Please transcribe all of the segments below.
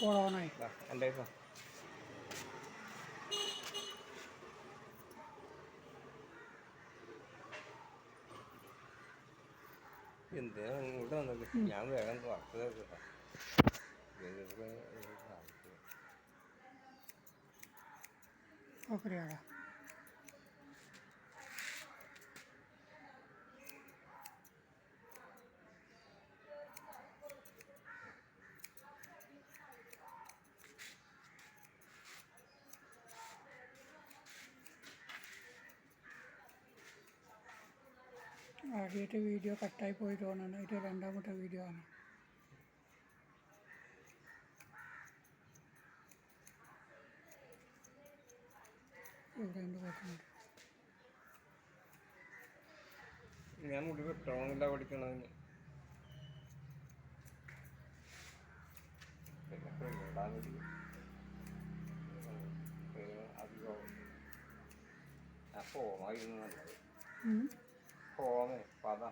പോളാനായി എൻ്റെ എന്തിനാ ഇങ്ങോട്ട് വന്നത്? ഞാൻ വേഗം വർക്ക് കേട്ടോ. ഓക്കെയാടാ. ആദ്യമായിട്ട് വീഡിയോ കട്ടായി പോയി തോന്നുന്നു. ഇത് രണ്ടാമത്തെ വീഡിയോ ആണ്. ഇവിടെ ഉണ്ട് കുഴപ്പമില്ല. ഞാൻ മുടി വെട്ടണമെന്നില്ല പഠിക്കണമെന്ന്. അധികം ഫോമായിരുന്നു നല്ലത്. ഫോമേ പത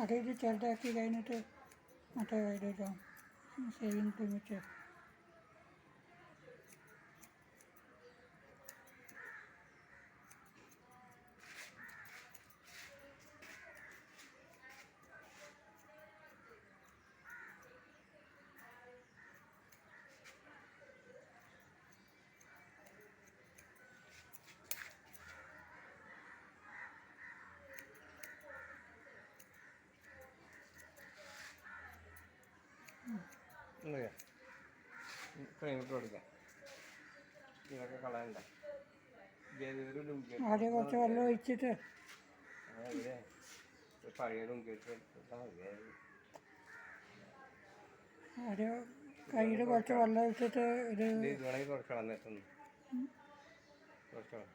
അതായത് ചെറുതാക്കി കഴിഞ്ഞിട്ട് മറ്റേ ഇതാ സേവിങ് ക്രീം വെച്ച് ക്രീമിട്ട് പഠിക്കാം. ഇതൊക്കെ കളയണ്ട. ആദ്യം കുറച്ച് വെള്ളം ഒഴിച്ചിട്ട് പഴയ ലുങ്കിട്ട് ആദ്യം കയ്യിൽ കുറച്ച് വെള്ളം ഒഴിച്ചിട്ട് ഇത് വേണമെങ്കിൽ കുറച്ചോളാം. നേരത്തൊന്നും കുറച്ചോളാം.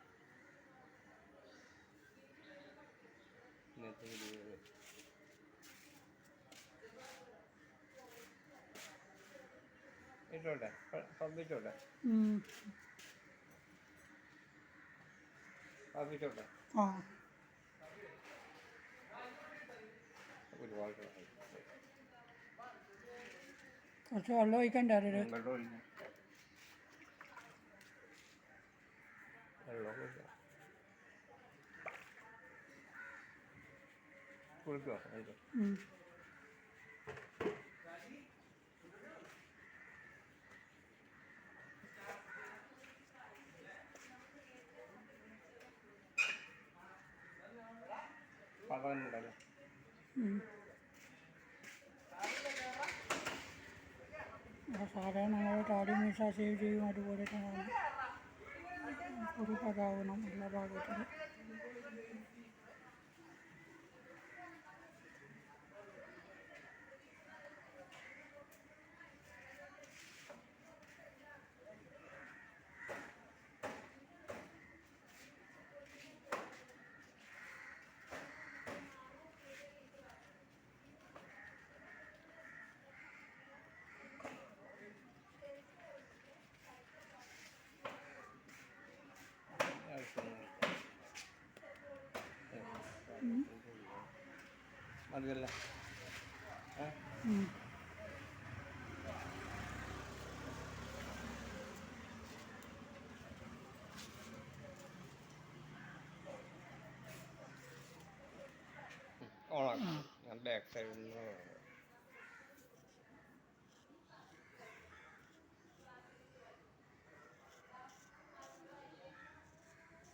ഇട്ടോട്ടെ, പതിച്ചോട്ടെ, പതിച്ചോട്ടെ. ഒരുപാട് കുറച്ച് വെള്ളം ഒഴിക്കണ്ട. വെള്ളം ഒഴിക്കാം. വെള്ളം ഒഴിക്കാം. കുളിക്കോ? പകലുണ്ടല്ലോ. സാധാരണ നമ്മൾ താടി മീശ സേവ് ചെയ്യും. അതുപോലെ തന്നെ ഒരു പതാവണം എല്ലാ ഭാഗത്തിലും. മതിയല്ലേ? ഓണാക്കാം. ഞാൻ ബാക്ക് സൈഡിൽ നിന്ന്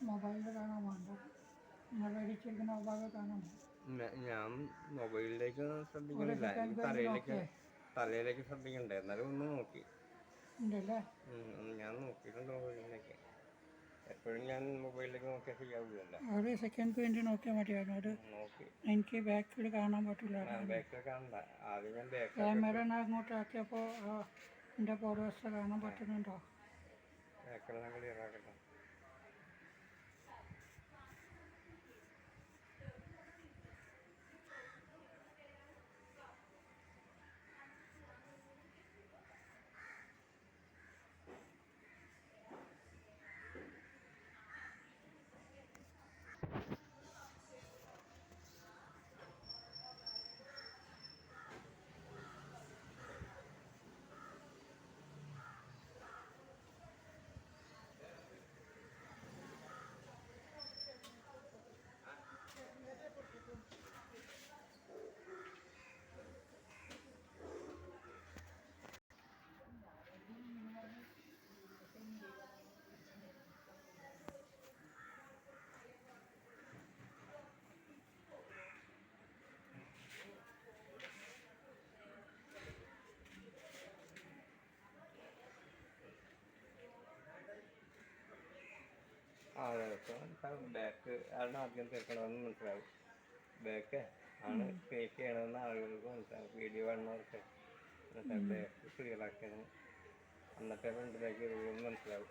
മൊബൈലിൽ കാണാൻ വേണ്ട. മേടിച്ചിരിക്കുന്ന ഭാഗം കാണാൻ. ഞാൻ മൊബൈലിലേക്ക് ശ്രദ്ധിക്കണില്ല. തലയിലേക്ക് ശ്രദ്ധിക്കണ്ടേ? എന്നാലും ഒന്ന് നോക്കി. ഞാൻ നോക്കിയിട്ടുണ്ട് മൊബൈലിലേക്ക്. എപ്പോഴും ഞാൻ മൊബൈലിലേക്ക് നോക്കിയാൽ ശരിയാവില്ലല്ലോ. ഒരു സെക്കൻഡ് വേണ്ടി നോക്കിയാൽ മതിയായിരുന്നു. അത് നോക്കി എനിക്ക് ബാക്കിൽ കാണാൻ പറ്റില്ല. ബാക്കിൽ കാണണ്ട. ആദ്യം ഞാൻ ക്യാമറ അങ്ങോട്ട് ആക്കിയപ്പോൾ എൻ്റെ പുറവശത്ത് കാണാൻ പറ്റുന്നുണ്ടോ? ബാക്കിൽ ക്ലിയർ ആക്കട്ടെ. ആളുകൾക്ക് മനസ്സിലാവും. ബാക്ക് ആണ് ആദ്യം തീർക്കണമെന്ന് മനസ്സിലാവും. ബാക്ക് ആണ് ഫേസ് ചെയ്യണമെന്ന് ആളുകൾക്ക് മനസ്സിലാവും. വീഡിയോ കാണുന്നവർക്ക് മനസ്സിലാവും. ബാക്ക് ക്ലിയറാക്കിയാണ് എന്നിട്ട് ഫ്രണ്ടിലേക്ക് വരുമെന്ന് മനസ്സിലാവും.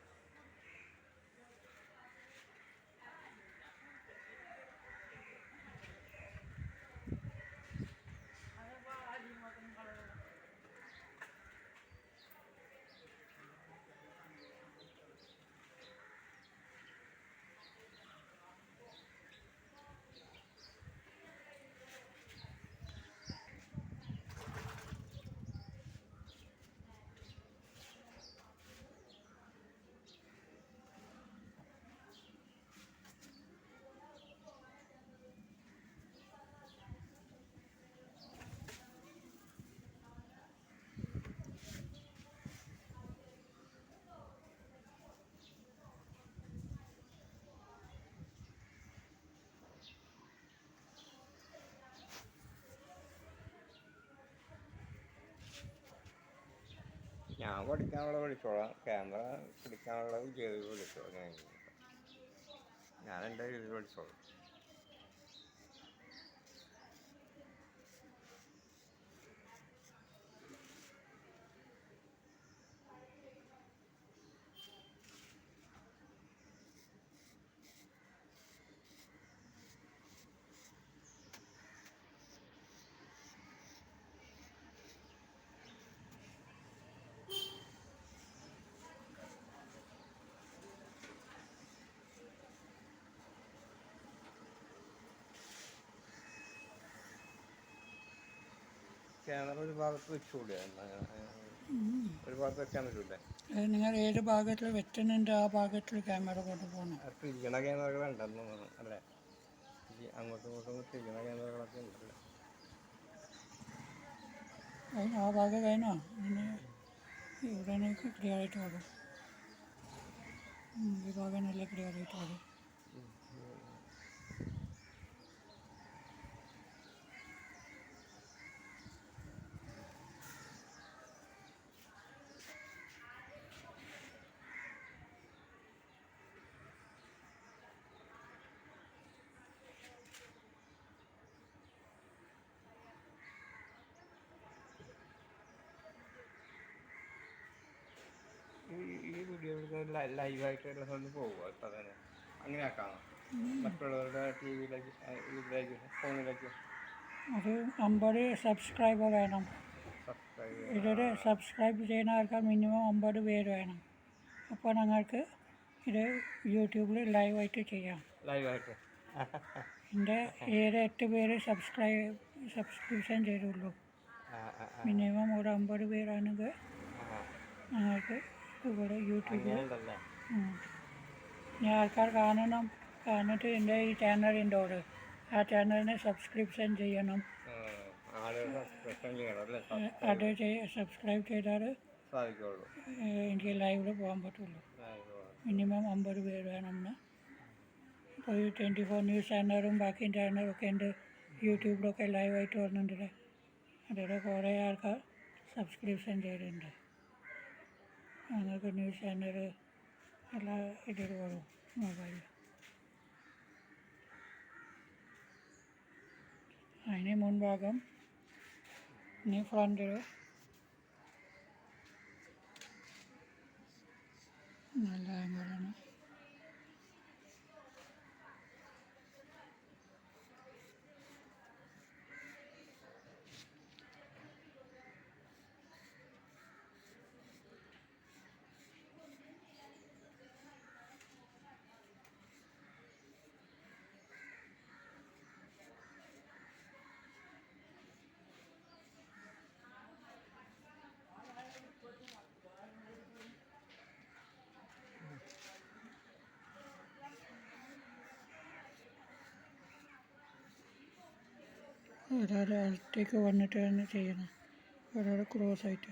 ഞാൻ പഠിക്കാനുള്ളത് പഠിച്ചോളാം. ക്യാമറ പിടിക്കാനുള്ളത് ചെയ്ത് പഠിച്ചോളാം. ഞാൻ എൻ്റെ രീതിയിൽ പഠിച്ചോളാം. ക്യാമറ ഒരു ഭാഗത്ത് വെച്ചുകൂടെ? ഒരു ഭാഗത്ത് വെക്കാൻ പറ്റൂലേ? നിങ്ങൾ ഏത് ഭാഗത്തിൽ വെച്ചുന്നുണ്ട് ആ ഭാഗത്തിൽ ക്യാമറ കൊണ്ടുപോകണം. തിരിക്കണ ക്യാമറകൾ ഉണ്ടെന്ന് തോന്നുന്നു അല്ലേ? അങ്ങോട്ടും ഇങ്ങോട്ടും തിരിക്കണ ക്യാമറകളൊക്കെ ഉണ്ടല്ലേ? ആ ഭാഗം കഴിഞ്ഞോ? പിന്നെ ഇവിടെ എനിക്ക് ക്ലിയർ ആയിട്ട് വരും. ഈ ഭാഗം നല്ല ക്ലിയർ ആയിട്ട് വരും. ഈ വീഡിയോ ലൈവായിട്ട് ഒന്ന് പോകുമോ? ഇപ്പം തന്നെ അങ്ങനെ ആക്കാം. മറ്റുള്ളവരുടെ ടി വിയിലേക്ക് ഇതിലേക്ക് ഫോണിലേക്ക് അത് 50 സബ്സ്ക്രൈബർ വേണം. ഇതൊരു സബ്സ്ക്രൈബ് ചെയ്യുന്ന ആൾക്കാർ മിനിമം 50 പേര് വേണം. അപ്പോൾ ഞങ്ങൾക്ക് ഇത് യൂട്യൂബിൽ ലൈവായിട്ട് ചെയ്യാം. ലൈവായിട്ട് എൻ്റെ 8 പേര് സബ്സ്ക്രിപ്ഷൻ ചെയ്തുള്ളൂ. മിനിമം ഒരു 50 പേരാണെങ്കിൽ ഞങ്ങൾക്ക് ഇവിടെ യൂട്യൂബിൽ ഞാൻ ആൾക്കാർ കാണണം. എന്നിട്ട് എൻ്റെ ഈ ചാനലിൻ്റെ ഓട് ആ ചാനലിനെ സബ്സ്ക്രിപ്ഷൻ ചെയ്യണം. അത് സബ്സ്ക്രൈബ് ചെയ്താൽ എനിക്ക് ലൈവിൽ പോകാൻ പറ്റുള്ളൂ. മിനിമം 50 പേര് വേണമെന്ന്. ഇപ്പോൾ ഈ 24 ന്യൂസ് ചാനലും ബാക്കി ചാനലൊക്കെ ഉണ്ട്. യൂട്യൂബിലൊക്കെ ലൈവായിട്ട് വരുന്നുണ്ട്. അതിൽ കുറേ ആൾക്കാർ സബ്സ്ക്രിപ്ഷൻ ചെയ്തിട്ടുണ്ട്. ഞങ്ങൾക്ക് ന്യൂസ് ചാനൽ എല്ലാ ഇതിൽ വരും മൊബൈലിൽ. അതിന് മുൻഭാഗം ഇനി ഫ്രണ്ടിൽ നല്ല ആംഗിളാണ്. ഒരാൾ അടുത്തേക്ക് വന്നിട്ടാണ് ചെയ്യണം, ഒരാൾ ക്രോസ് ആയിട്ട്.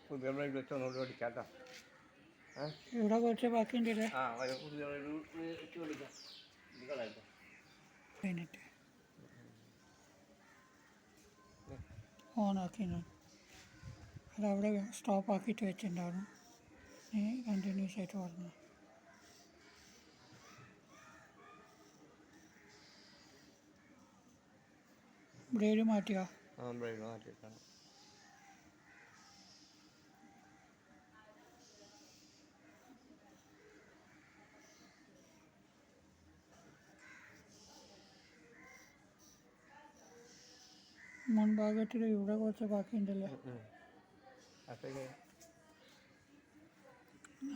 പുതിയ ബ്ലേഡ് വെച്ച് ഒന്നുകൂടി ഓടിക്കാം കേട്ടോ. ഇവിടെ കുറച്ച് ബാക്കിയുണ്ടല്ലേ. ആ ഒരു പുതിയ ബ്ലേഡ് വെച്ച് ഓടിക്കാം. ഇത് കളയട്ടെ. കഴിഞ്ഞിട്ട് ഓണാക്കി ഞാൻ അതവിടെ സ്റ്റോപ്പ് ആക്കിയിട്ട് വെച്ചിട്ടുണ്ടായിരുന്നു. നീ കണ്ടിന്യൂസ് ആയിട്ട് പറഞ്ഞു. ബ്ലേഡ് മാറ്റിയോ? ആ ബ്ലേഡ് മാറ്റിയിട്ടാണ്. മുൻഭാഗത്തിൽ ഇവിടെ കുറച്ച് ബാക്കിയുണ്ടല്ലോ. അതൊക്കെ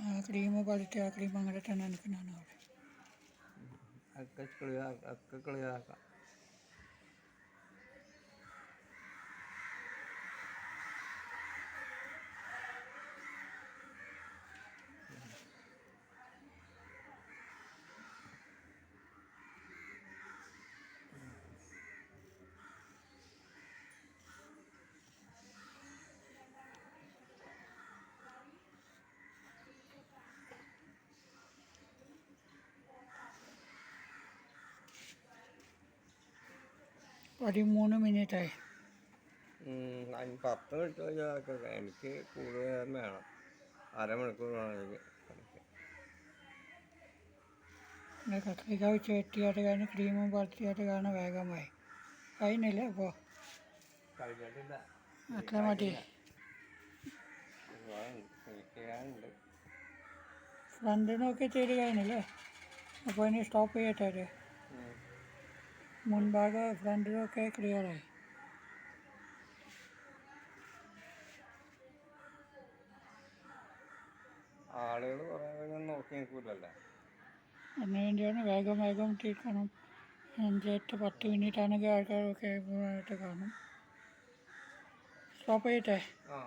ആ ക്രീം പറിച്ച് ആ ക്രീം അങ്ങനെ തന്നെ നിൽക്കുന്നതാണ് അവിടെ. ഒക്കെ ക്ലിയറാക്കാം. പതിമൂന്ന് മിനിറ്റായി. 10 മിനിറ്റ് കഴിഞ്ഞാൽ എനിക്ക് കൂടുതൽ നേരം വേണം. അരമണിക്കൂർ വേണം എനിക്ക്. കത്രിക വെച്ച് വെട്ടിയായിട്ട് കാരണം ക്രീമും പറിച്ചിട്ട് കാരണം വേഗമായി കഴിഞ്ഞില്ല. അപ്പോൾ കഴിഞ്ഞിട്ടില്ല. അത്ര മതി. ചെയ്യാനുണ്ട്. ഫ്രണ്ടിനൊക്കെ ചെയ്ത് കഴിഞ്ഞില്ലേ. അപ്പോൾ ഇനി സ്റ്റോപ്പ് ചെയ്യട്ടെ. മുൻഭാഗം ഫ്രണ്ടിലൊക്കെ ക്ലിയറായി. ആളുകൾ കുറേ വേഗം നോക്കി നിൽക്കില്ലല്ലോ. അതിന് വേണ്ടിയാണ് വേഗം വേഗം തീർക്കണം. 5-10 മിനിറ്റ് ആണെങ്കിൽ ആൾക്കാരൊക്കെ ആയിട്ട് കാണും. സ്റ്റോപ്പ് ചെയ്യട്ടെ. ആ